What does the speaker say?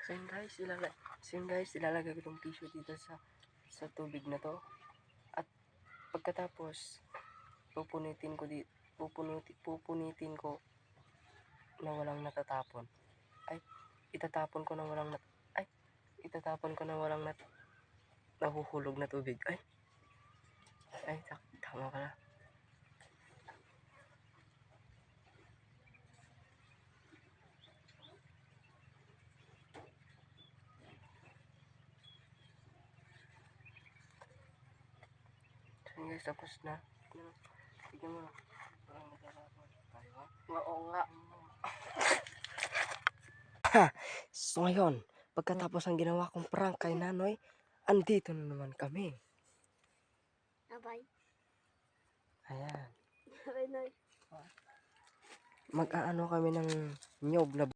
So yun guys, ilalagay ko itong tissue dito sa tubig na to. At pagkatapos, pupunitin ko na walang natatapon. Itatapon ko na walang nahuhulog na tubig. Tama ka na. So guys, tapos na. Tignan mo. Walang natatapon. Oo nga. So ngayon, pagkatapos ang ginawa kong prank kay Nanoy, andito na naman kami. Abay. Ayan. Abay, Noy. Mag-aano kami ng nyob na